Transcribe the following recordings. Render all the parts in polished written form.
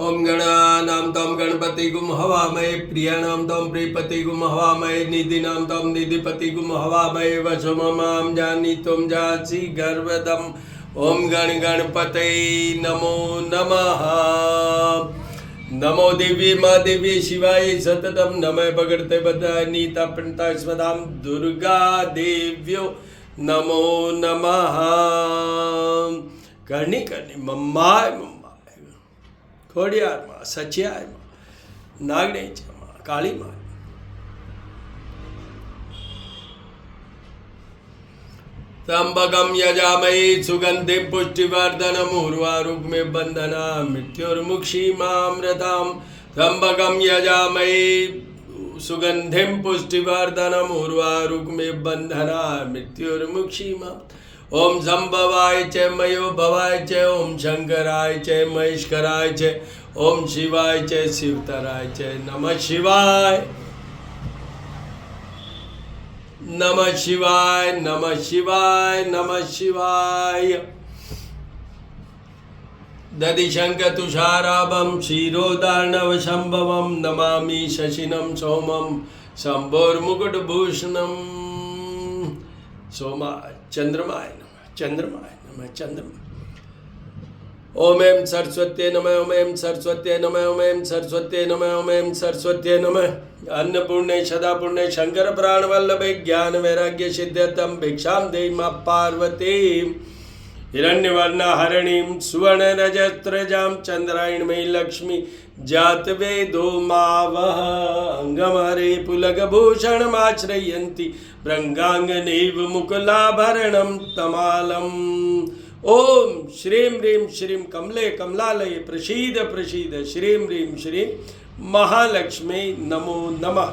ओम गणानां तं गणपतिगुं हवामहे प्रियाणां तं प्रियपतिगुं हवामहे निधिनां तं निधिपतिगुं हवामहे वशममां जानीत्वं जासि गर्वदम् ओम गणपतये नमो नमः। नमो देवी माँ देवी शिवाय सततम नमः भगवते बद्धाय नीता प्रणता स्वदाम दुर्गा देव्यो नमो नमः। करनी करनी मम्माय मम्माय खोड़ियार माँ सचियाय माँ नागनेच माँ काली माँ। त्र्यंबकं यजामहे सुगंधिं पुष्टिवर्धनम् उर्वारुकमिव बन्धनान् मृत्युर्मुक्षीमामृताम्। त्र्यंबकं यजामहे सुगंधिं पुष्टिवर्धनम् उर्वारुकमिव बन्धनान् मृत्युर्मुक्षीमामृताम्। ओम संभवाय च मयो भवाय च ओम शंकराय च महेश्वराय च ओम शिवाय च शिवतराय च नमः शिवाय नमः शिवाय नमः शिवाय नमः शिवाय। दधिशंक तुषाराभं क्षीरोदार्णव संभवं नमामि शशिनं सोमं शंभोर्मुकुटभूषणं। सोमा चंद्रमाय नमः चंद्रमाय नमः चंद्रमा। ओम ऐं सरस्वत्यै नमः ओम ऐं सरस्वत्यै नमः ओम ऐं सरस्वत्यै नमः ओम ऐं सरस्वत्यै नमः। अन्नपूर्णे सदापूर्णे शंकर प्राणवल्लभे ज्ञान वैराग्य सिद्ध्यर्थं भिक्षां देहि मां पार्वती। हिरण्यवर्णा हरिणीं सुवर्ण रजत्रजां चंद्रायणमयी लक्ष्मी जातवेदो मावह। अंगमहरे पुलकभूषणमाश्रयन्ति भृङ्गाङ्गनेव मुकुलाभरणं तमालम्। ओम श्रीं ह्रीं श्रीं कमले कमलालये प्रसीद प्रसीद श्रीं ह्रीं श्रीं महालक्ष्मी नमो नमः।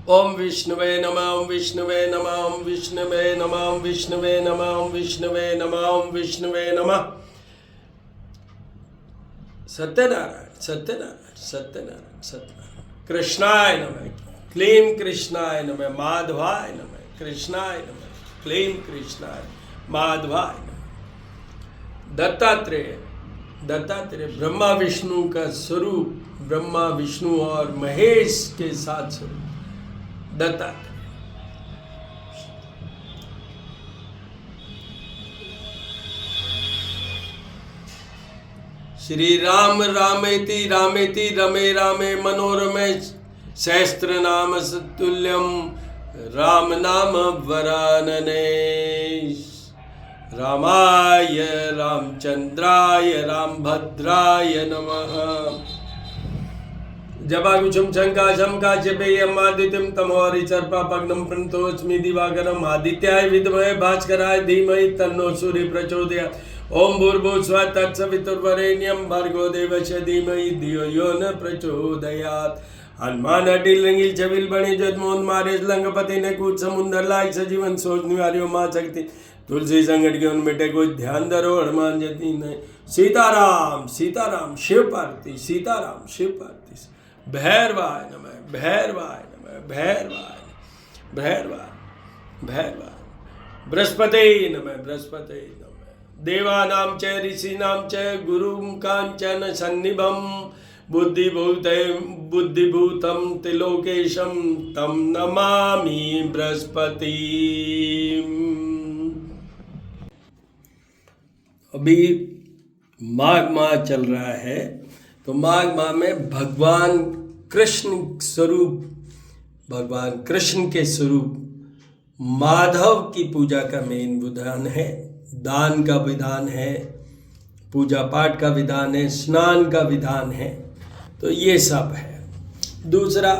ओम विष्णुवे नमः ओम विष्णुवे नमः ओम विष्णुवे नमः ओम विष्णुवे नमः ओम विष्णुवे नमः ओम विष्णुवे नमः। सत्यनारायण सत्यनारायण सत्यनारायण सत्यनारायण। कृष्णाय नमः क्लीं कृष्णाय नमः माधवाय नमः कृष्णाय नमः क्लीं कृष्णाय माधवाय नमः। दत्तात्रेय दत्तात्रेय ब्रह्मा विष्णु का स्वरूप, ब्रह्मा विष्णु और महेश के साथ स्वरूप दत्तात्रेय। श्री राम रामेति रामेति रमे रामे मनोरमे सहस्त्र नाम तुल्यम राम नाम वरानने। रामाय रामचंद्राय रामभद्राय नमः। जपाकुशुम शंकाशं काश्यपेयम् आदित्यं तमोहरिचर्पा पग्नं प्रणतोऽस्मि दिवाकरम् आदित्याय विद्महे भास्कराय धीमहि तन्नो सूर्यः प्रचोदयात्। ओम भूर्भुवस्सुवः तत्सवितुर्वरेण्यं भर्गो देवस्य धीमहि धियो यो न प्रचोदयात्। हनुमान अडिल रंगील छबिल बने जदमोहन मारे लंगपति ने कूच समुंदर लायक सजीवन सोच निवारियो माँ शक्ति तुलसी संगठ के उन बेटे को ध्यान धरो हनुमान जति नहीं। सीताराम सीताराम शिव पार्वती सीताराम शिव पार्वती। भैरवाय नमः भैरवाय नमः भैरवाय भैरवाय भैरवाय। बृहस्पते नमः बृहस्पते नमः। देवानां च ऋषीणां च गुरुं कांचन सन्निभं बुद्धिभूतं त्रिलोकेशं तं नमामि बृहस्पति। अभी माघ माह चल रहा है, तो माघ माह में भगवान कृष्ण स्वरूप, भगवान कृष्ण के स्वरूप माधव की पूजा का मेन विधान है, दान का विधान है, पूजा पाठ का विधान है, स्नान का विधान है। तो ये सब है। दूसरा,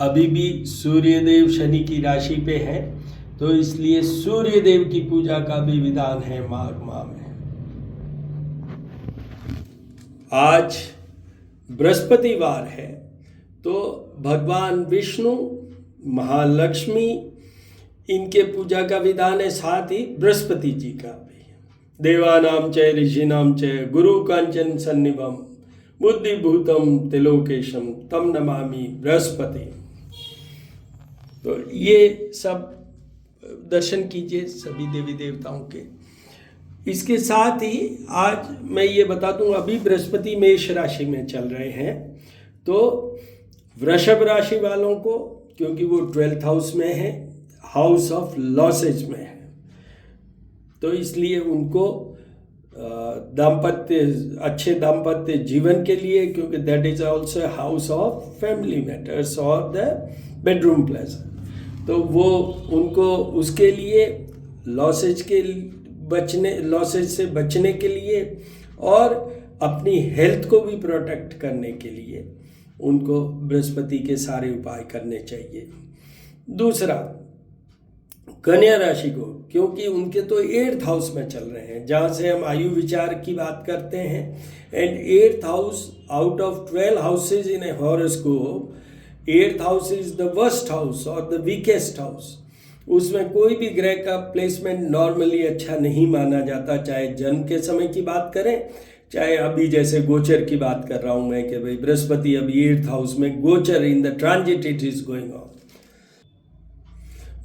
अभी भी सूर्यदेव शनि की राशि पे है, तो इसलिए सूर्यदेव की पूजा का भी विधान है माघ माह में। आज बृहस्पतिवार है, तो भगवान विष्णु महालक्ष्मी इनके पूजा का विधान है, साथ ही बृहस्पति जी का भी। देवानां च ऋषीणां च गुरु कांचन सन्निभम बुद्धिभूतम त्रिलोकेशम तम नमामि बृहस्पति। तो ये सब दर्शन कीजिए सभी देवी देवताओं के। इसके साथ ही आज मैं ये बता दूं, अभी बृहस्पति मेष राशि में चल रहे हैं, तो वृषभ राशि वालों को, क्योंकि वो 12th हाउस में है, हाउस ऑफ लॉसेज में है, तो इसलिए उनको अच्छे दाम्पत्य जीवन के लिए, क्योंकि that is also house of family matters और द बेडरूम प्लेजर, तो वो उनको उसके लिए लॉसेज से बचने के लिए और अपनी हेल्थ को भी प्रोटेक्ट करने के लिए उनको बृहस्पति के सारे उपाय करने चाहिए। दूसरा, कन्या राशि को, क्योंकि उनके तो 8th हाउस में चल रहे हैं, जहाँ से हम आयु विचार की बात करते हैं, and 8th house out of 12 houses in A horoscope, 8th house is the worst house और द वीकेस्ट हाउस। उसमें कोई भी ग्रह का प्लेसमेंट नॉर्मली अच्छा नहीं माना जाता, चाहे जन्म के समय की बात करें, चाहे अभी जैसे गोचर की बात कर रहा हूं मैं कि भाई बृहस्पति अभी 8th हाउस में गोचर, in the transit it is going on.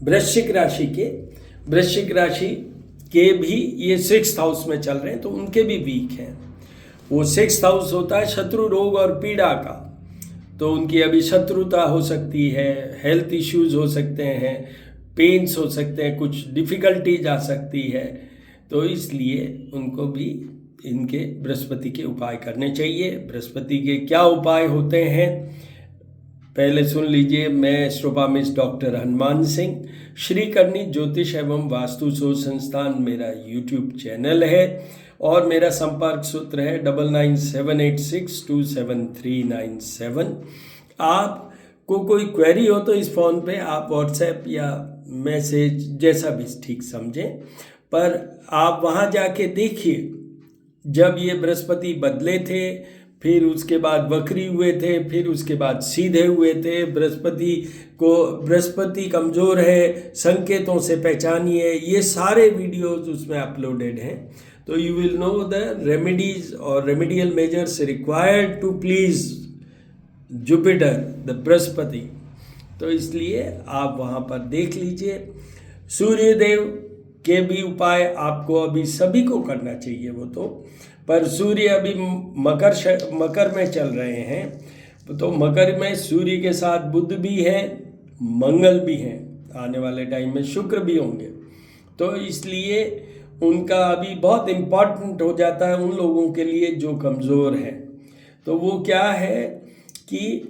वृश्चिक राशि के भी ये 6th हाउस में चल रहे हैं, तो उनके भी वीक हैं। वो 6th हाउस होता है शत्रु रोग और पीड़ा का, तो उनकी अभी शत्रुता हो सकती है, हेल्थ इश्यूज हो सकते हैं, पेन्स हो सकते हैं, कुछ डिफ़िकल्टीज आ सकती है, तो इसलिए उनको भी इनके बृहस्पति के उपाय करने चाहिए। बृहस्पति के क्या उपाय होते हैं पहले सुन लीजिए। मैं एस्ट्रोपामिस्ट डॉक्टर हनुमान सिंह, श्रीकरणी ज्योतिष एवं वास्तु शोध संस्थान मेरा यूट्यूब चैनल है, और मेरा संपर्क सूत्र है 9978627397। आपको कोई क्वेरी हो तो इस फ़ोन पे आप व्हाट्सएप या मैसेज जैसा भी ठीक समझें, पर आप वहाँ जाके देखिए, जब ये बृहस्पति बदले थे, फिर उसके बाद वक्री हुए थे, फिर उसके बाद सीधे हुए थे, बृहस्पति कमज़ोर है, संकेतों से पहचानिए, ये सारे वीडियोस उसमें अपलोडेड हैं। तो you will know the remedies और remedial measures required to please Jupiter the Brihaspati, तो इसलिए आप वहाँ पर देख लीजिए। सूर्यदेव के भी उपाय आपको अभी सभी को करना चाहिए, वो तो, पर सूर्य अभी मकर में चल रहे हैं, तो मकर में सूर्य के साथ बुध भी है, मंगल भी हैं, आने वाले टाइम में शुक्र भी होंगे, तो इसलिए उनका अभी बहुत इम्पॉर्टेंट हो जाता है उन लोगों के लिए जो कमज़ोर हैं। तो वो क्या है कि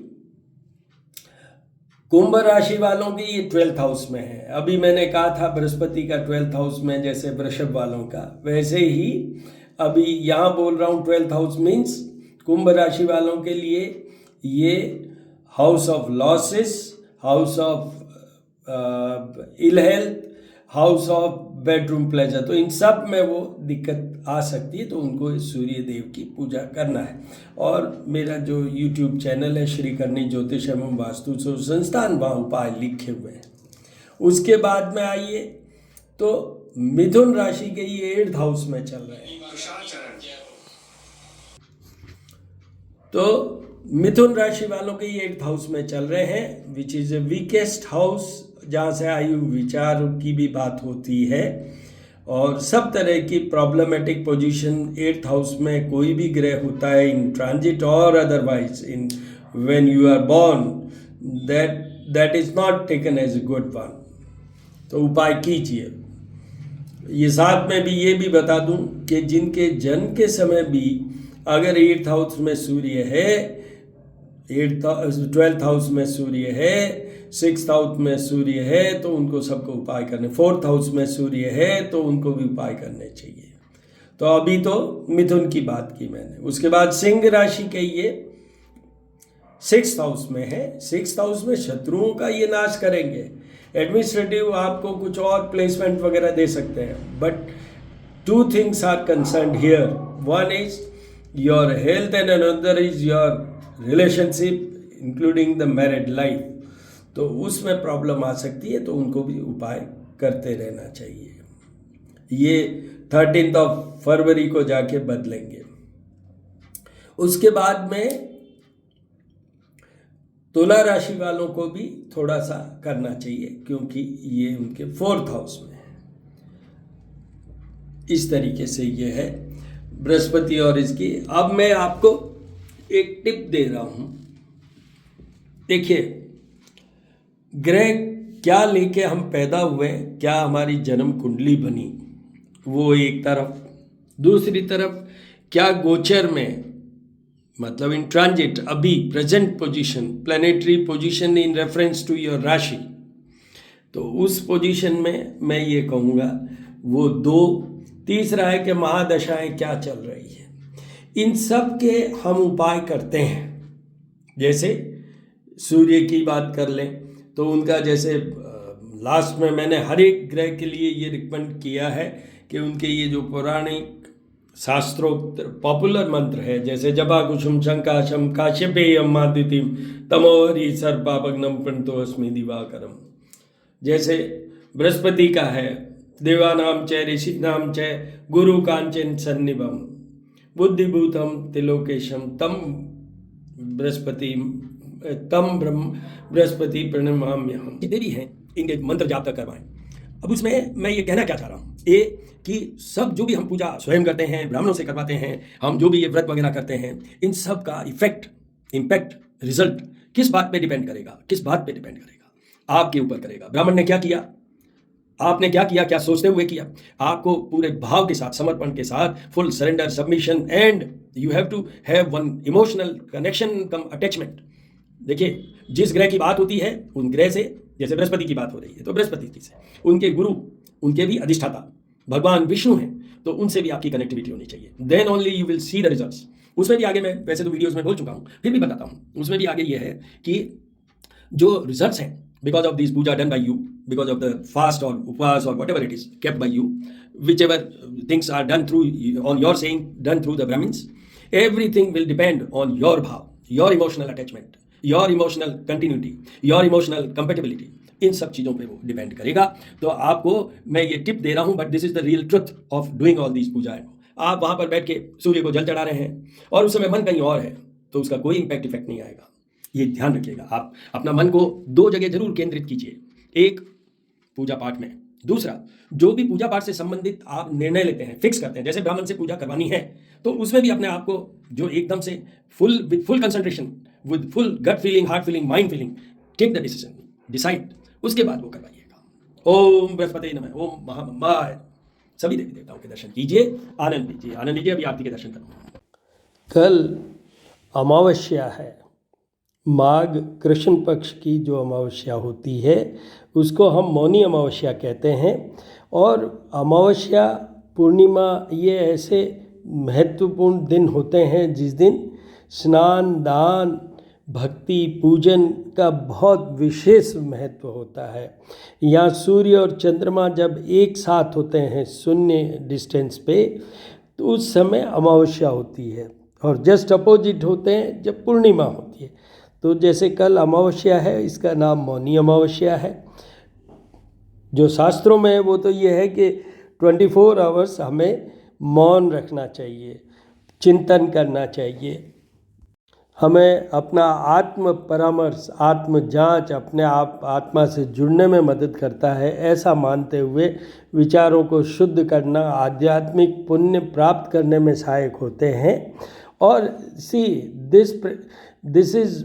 कुंभ राशि वालों की ये 12th हाउस में है। अभी मैंने कहा था बृहस्पति का 12th हाउस में, जैसे वृषभ वालों का, वैसे ही अभी यहाँ बोल रहा हूँ 12th हाउस मीन्स कुंभ राशि वालों के लिए ये house of losses, house of ill health, house of bedroom pleasure, तो इन सब में वो दिक्कत आ सकती है, तो उनको सूर्य देव की पूजा करना है। और मेरा जो यूट्यूब चैनल है श्रीकरणी ज्योतिष एवं वास्तु शोध संस्थान, वहाँ उपाय लिखे हुए हैं। उसके बाद में आइए तो मिथुन राशि के ये 8th हाउस में चल रहे हैं, तो मिथुन राशि वालों के ये 8th हाउस में चल रहे हैं, which is a weakest house, जहाँ से आयु विचार की भी बात होती है, और सब तरह की प्रॉब्लमेटिक पोजीशन 8th हाउस में कोई भी ग्रह होता है, इन ट्रांजिट और otherwise in when you are born, that is not taken as a good one, तो उपाय कीजिए। ये साथ में भी ये भी बता दूं कि जिनके जन्म के समय भी अगर 8th हाउस में सूर्य है, 12th हाउस में सूर्य है, 6th हाउस में सूर्य है, तो उनको सबको उपाय करने, 4th हाउस में सूर्य है तो उनको भी उपाय करने चाहिए। तो अभी तो मिथुन की बात की मैंने। उसके बाद सिंह राशि के ये 6th हाउस में है, 6th हाउस में शत्रुओं का ये नाश करेंगे। एडमिनिस्ट्रेटिव आपको कुछ और प्लेसमेंट वगैरह दे सकते हैं, but 2 things are concerned here, one is your health and another is your relationship including the married life, तो उसमें प्रॉब्लम आ सकती है, तो उनको भी उपाय करते रहना चाहिए। ये 13 फरवरी को जाके बदलेंगे। उसके बाद में तुला राशि वालों को भी थोड़ा सा करना चाहिए, क्योंकि ये उनके 4th हाउस में है। इस तरीके से ये है बृहस्पति और इसकी। अब मैं आपको एक टिप दे रहा हूँ। देखिए, ग्रह क्या लेके हम पैदा हुए, क्या हमारी जन्म कुंडली बनी, वो एक तरफ। दूसरी तरफ क्या गोचर में, मतलब इन ट्रांजिट, अभी present position, planetary position in reference to your rashi, तो उस पोजीशन में मैं ये कहूँगा वो दो। तीसरा है कि महादशाएं क्या चल रही है, इन सब के हम उपाय करते हैं। जैसे सूर्य की बात कर लें तो उनका, जैसे लास्ट में मैंने हर एक ग्रह के लिए ये रिकमेंड किया है कि उनके ये जो पौराणिक शास्त्रोक्त पॉपुलर मंत्र है, जैसे जपा कुसुम शंकाशम काश्यपेयम आदित्यम तमोहरि सर्पापग्नम प्रणतोऽस्मि दिवाकरम। जैसे बृहस्पति का है, देवानाम च ऋषीनाम च गुरु कांचन सन्निभम बुद्धिभूतम तिलोकेशम तम बृहस्पति प्रणमाम्यहम। जितने भी हैं इनके मंत्र जाप तक करवाएं। अब उसमें मैं ये कहना क्या चाह रहा हूँ, ये कि सब जो भी हम पूजा स्वयं करते हैं, ब्राह्मणों से करवाते हैं, हम जो भी ये व्रत वगैरह करते हैं, इन सब का इम्पैक्ट, रिजल्ट किस बात पे डिपेंड करेगा? किस बात पे डिपेंड करेगा? आपके ऊपर करेगा। ब्राह्मण ने क्या किया, आपने क्या किया, क्या सोचते हुए किया? आपको पूरे भाव के साथ, समर्पण के साथ, full surrender, submission, and you have to have one emotional connection cum attachment. देखिए, जिस ग्रह की बात होती है उन ग्रह से, जैसे बृहस्पति की बात हो रही है तो बृहस्पति की से, उनके गुरु, उनके भी अधिष्ठाता भगवान विष्णु हैं, तो उनसे भी आपकी कनेक्टिविटी होनी चाहिए। Then only you will see the results. उसमें भी आगे, मैं वैसे तो वीडियोस में बोल चुका हूँ, फिर भी बताता हूँ। उसमें भी आगे ये है कि जो रिजल्ट्स हैं because of this puja done by you, because of the fast और उपवास और whatever it is kept by you, whichever things are done through on your saying, done through the Brahmins, everything will depend on your भाव, your emotional attachment, your emotional continuity, your emotional compatibility. इन सब चीज़ों पे वो depend करेगा। तो आपको मैं ये टिप दे रहा हूँ, but this is the real truth of doing all these पूजाएं। आप वहाँ पर बैठ के सूर्य को जल चढ़ा रहे हैं और उस समय मन कहीं और है, तो उसका कोई इफेक्ट नहीं आएगा। ये ध्यान रखिएगा। आप अपना मन को दो जगह जरूर केंद्रित कीजिए, एक पूजा पाठ में, दूसरा जो भी पूजा पाठ से संबंधित आप निर्णय लेते हैं, फिक्स करते हैं, जैसे ब्राह्मण से पूजा करवानी है तो उसमें भी अपने आप को जो एकदम से with full concentration, with full gut feeling, heart feeling, mind feeling, take the decision, decide, उसके बाद वो करवाइएगा। ओम बृहस्पति नमः, ओम महामंबाय। सभी देवी देवताओं के दर्शन कीजिए, आनंद लीजिए, आनंद लीजिए। अभी आरती के दर्शन करूँगा। कल अमावस्या है, माघ कृष्ण पक्ष की जो अमावस्या होती है उसको हम मौनी अमावस्या कहते हैं। और अमावस्या, पूर्णिमा, ये ऐसे महत्वपूर्ण दिन होते हैं जिस दिन स्नान, दान, भक्ति, पूजन का बहुत विशेष महत्व होता है। यहाँ सूर्य और चंद्रमा जब एक साथ होते हैं शून्य डिस्टेंस पे, तो उस समय अमावस्या होती है, और जस्ट अपोजिट होते हैं जब पूर्णिमा होती है। तो जैसे कल अमावस्या है, इसका नाम मौनी अमावस्या है। जो शास्त्रों में है वो तो ये है कि 24 आवर्स हमें मौन रखना चाहिए, चिंतन करना चाहिए। हमें अपना आत्म परामर्श, आत्म जांच, अपने आप आत्मा से जुड़ने में मदद करता है। ऐसा मानते हुए विचारों को शुद्ध करना, आध्यात्मिक पुण्य प्राप्त करने में सहायक होते हैं। और see this is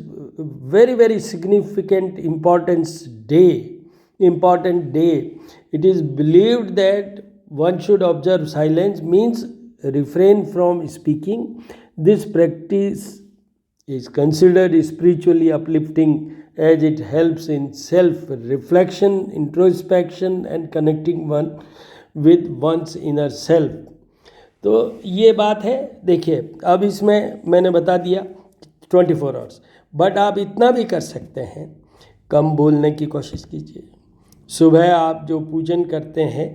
very significant important day. It is believed that one should observe silence, means refrain from speaking. This practice is considered spiritually uplifting as it helps in self-reflection, introspection and connecting one with one's inner self. तो ये बात है। देखिए, अब इसमें मैंने बता दिया 24 आवर्स, बट आप इतना भी कर सकते हैं, कम बोलने की कोशिश कीजिए। सुबह आप जो पूजन करते हैं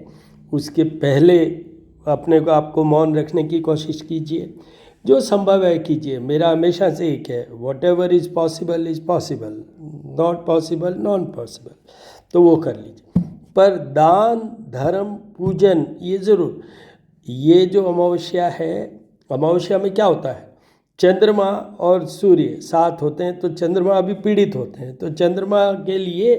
उसके पहले अपने को, आपको मौन रखने की कोशिश कीजिए, जो संभव है कीजिए। मेरा हमेशा से एक है, what ever is possible, not possible, non possible, तो वो कर लीजिए। पर दान, धर्म, पूजन, ये ज़रूर। ये जो अमावस्या है, अमावस्या में क्या होता है, चंद्रमा और सूर्य साथ होते हैं, तो चंद्रमा अभी पीड़ित होते हैं, तो चंद्रमा के लिए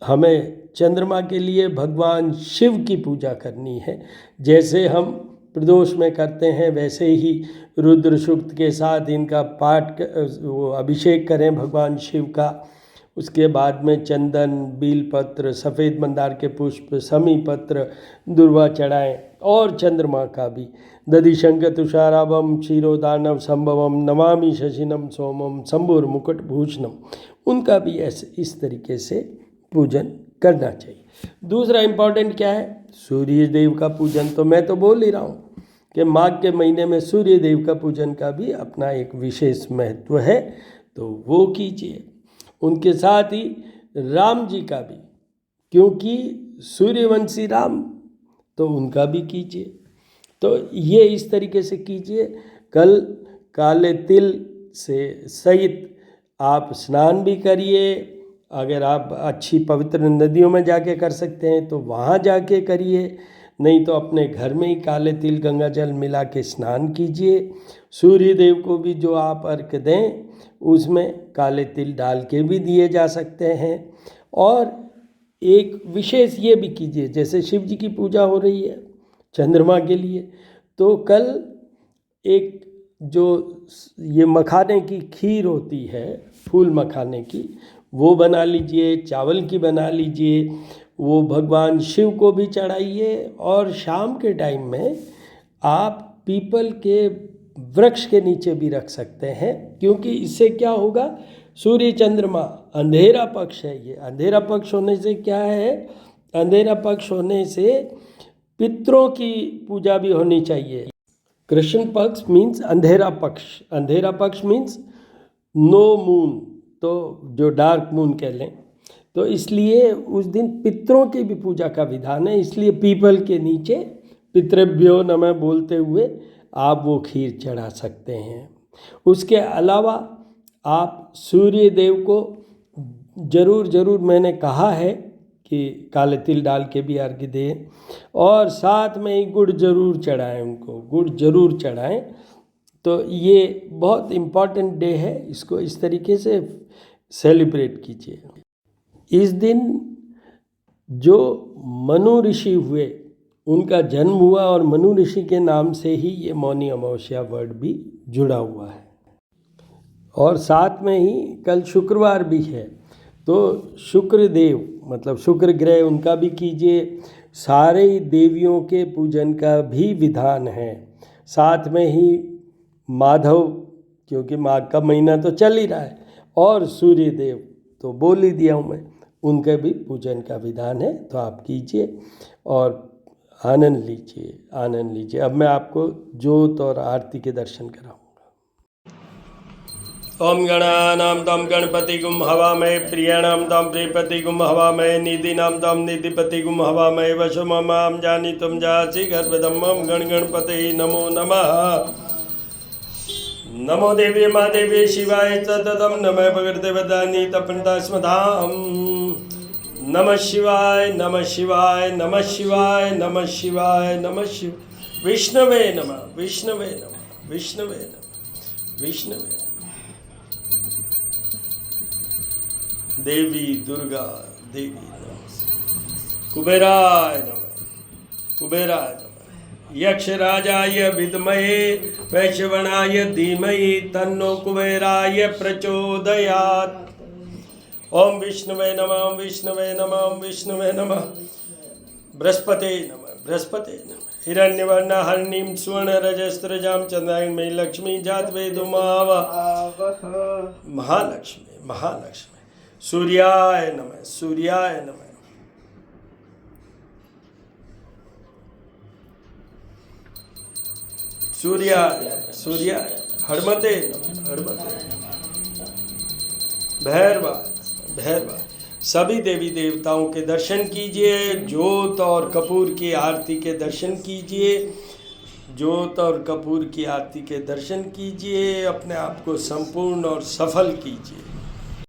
हमें चंद्रमा के लिए भगवान शिव की पूजा करनी है। जैसे हम प्रदोष में करते हैं वैसे ही रुद्र सूक्त के साथ इनका पाठ वो अभिषेक करें भगवान शिव का। उसके बाद में चंदन, बीलपत्र, सफ़ेद मंदार के पुष्प, समी पत्र, दुर्वा चढ़ाएं। और चंद्रमा का भी दधिशंक तुषाराभम क्षीरोदानव संभवम नमामि शशिनम सोमम शंभुर्मुकुट भूषणम, उनका भी ऐसे इस तरीके से पूजन करना चाहिए। दूसरा इम्पॉर्टेंट क्या है? सूर्य देव का पूजन। तो मैं तो बोल ही रहा हूँ कि माघ के महीने में सूर्य देव का पूजन का भी अपना एक विशेष महत्व है, तो वो कीजिए। उनके साथ ही राम जी का भी, क्योंकि सूर्यवंशी राम, तो उनका भी कीजिए। तो ये इस तरीके से कीजिए। कल काले तिल से सहित आप स्नान भी करिए। अगर आप अच्छी पवित्र नदियों में जाके कर सकते हैं तो वहाँ जाके करिए, नहीं तो अपने घर में ही काले तिल गंगा जल मिला के स्नान कीजिए। सूर्य देव को भी जो आप अर्घ दें उसमें काले तिल डाल के भी दिए जा सकते हैं। और एक विशेष ये भी कीजिए, जैसे शिव जी की पूजा हो रही है चंद्रमा के लिए, तो कल एक जो ये मखाने की खीर होती है, फूल मखाने की, वो बना लीजिए, चावल की बना लीजिए, वो भगवान शिव को भी चढ़ाइए। और शाम के टाइम में आप पीपल के वृक्ष के नीचे भी रख सकते हैं, क्योंकि इससे क्या होगा, सूर्य चंद्रमा अंधेरा पक्ष है। ये अंधेरा पक्ष होने से क्या है, अंधेरा पक्ष होने से पितरों की पूजा भी होनी चाहिए। कृष्ण पक्ष मीन्स अंधेरा पक्ष, अंधेरा पक्ष मीन्स नो मून, तो जो डार्क मून कह लें। तो इसलिए उस दिन पितरों की भी पूजा का विधान है, इसलिए पीपल के नीचे पितृभ्यो नमः बोलते हुए आप वो खीर चढ़ा सकते हैं। उसके अलावा आप सूर्य देव को ज़रूर मैंने कहा है कि काले तिल डाल के भी अर्घ्य दें, और साथ में ही गुड़ जरूर चढ़ाएं, उनको गुड़ जरूर चढ़ाएं। तो ये बहुत इम्पॉर्टेंट डे है, इसको इस तरीके से सेलिब्रेट कीजिए। इस दिन जो मनु ऋषि हुए उनका जन्म हुआ, और मनु ऋषि के नाम से ही ये मौनी अमावस्या वर्ड भी जुड़ा हुआ है। और साथ में ही कल शुक्रवार भी है, तो शुक्र देव मतलब शुक्र ग्रह, उनका भी कीजिए। सारे देवियों के पूजन का भी विधान है। साथ में ही माधव, क्योंकि माघ का महीना तो चल ही रहा है, और सूर्य देव तो बोल ही दिया हूँ मैं, उनके भी पूजन का विधान है। तो आप कीजिए और आनंद लीजिए, आनंद लीजिए। अब मैं आपको ज्योत और आरती के दर्शन कराऊंगा। ओम गणानां तम गणपतिगुम हवामहे प्रियाणां तम प्रियपतिगुम हवामहे निधिनां तम निधिपतिगुम हवामहे वशुममां जानीतुं जासि गर्भधम्मं गणगणपते नमो नमः। नमो देवी महादेवी शिवाय सततं नमः भगवते वदानि तपन्तास्मदां। नमः शिवाय नमः शिवाय नमः शिवाय नमः शिवाय नमः शिव। विष्णवे नमः विष्णवे नमः विष्णवे नमः विष्णवे। देवी दुर्गा देवी नमः। कुबेराय नमः कुबेराय नमः। यक्षराजाय विद्महे वैश्रवणाय धीमहि तन्नो कुबेराय प्रचोदयात्। ओम विष्णुवे नमः ओम विष्णुवे नमः ओम विष्णुवे नमः। बृहस्पते नमः बृहस्पते नमः। हिरण्यवर्ण हरिणीं स्वर्ण रजस्त्रजां चंद्रायणमयी लक्ष्मी जात वेदुमाव महालक्ष्मी महालक्ष्मी। सूर्याय नमः सूर्याय नमः। सूर्याय सूर्याय। हनुमते नमः हनुमते। भैरवाय भैरवाय। सभी देवी देवताओं के दर्शन कीजिए, ज्योत और कपूर की आरती के दर्शन कीजिए, ज्योत और कपूर की आरती के दर्शन कीजिए, अपने आप को संपूर्ण और सफल कीजिए।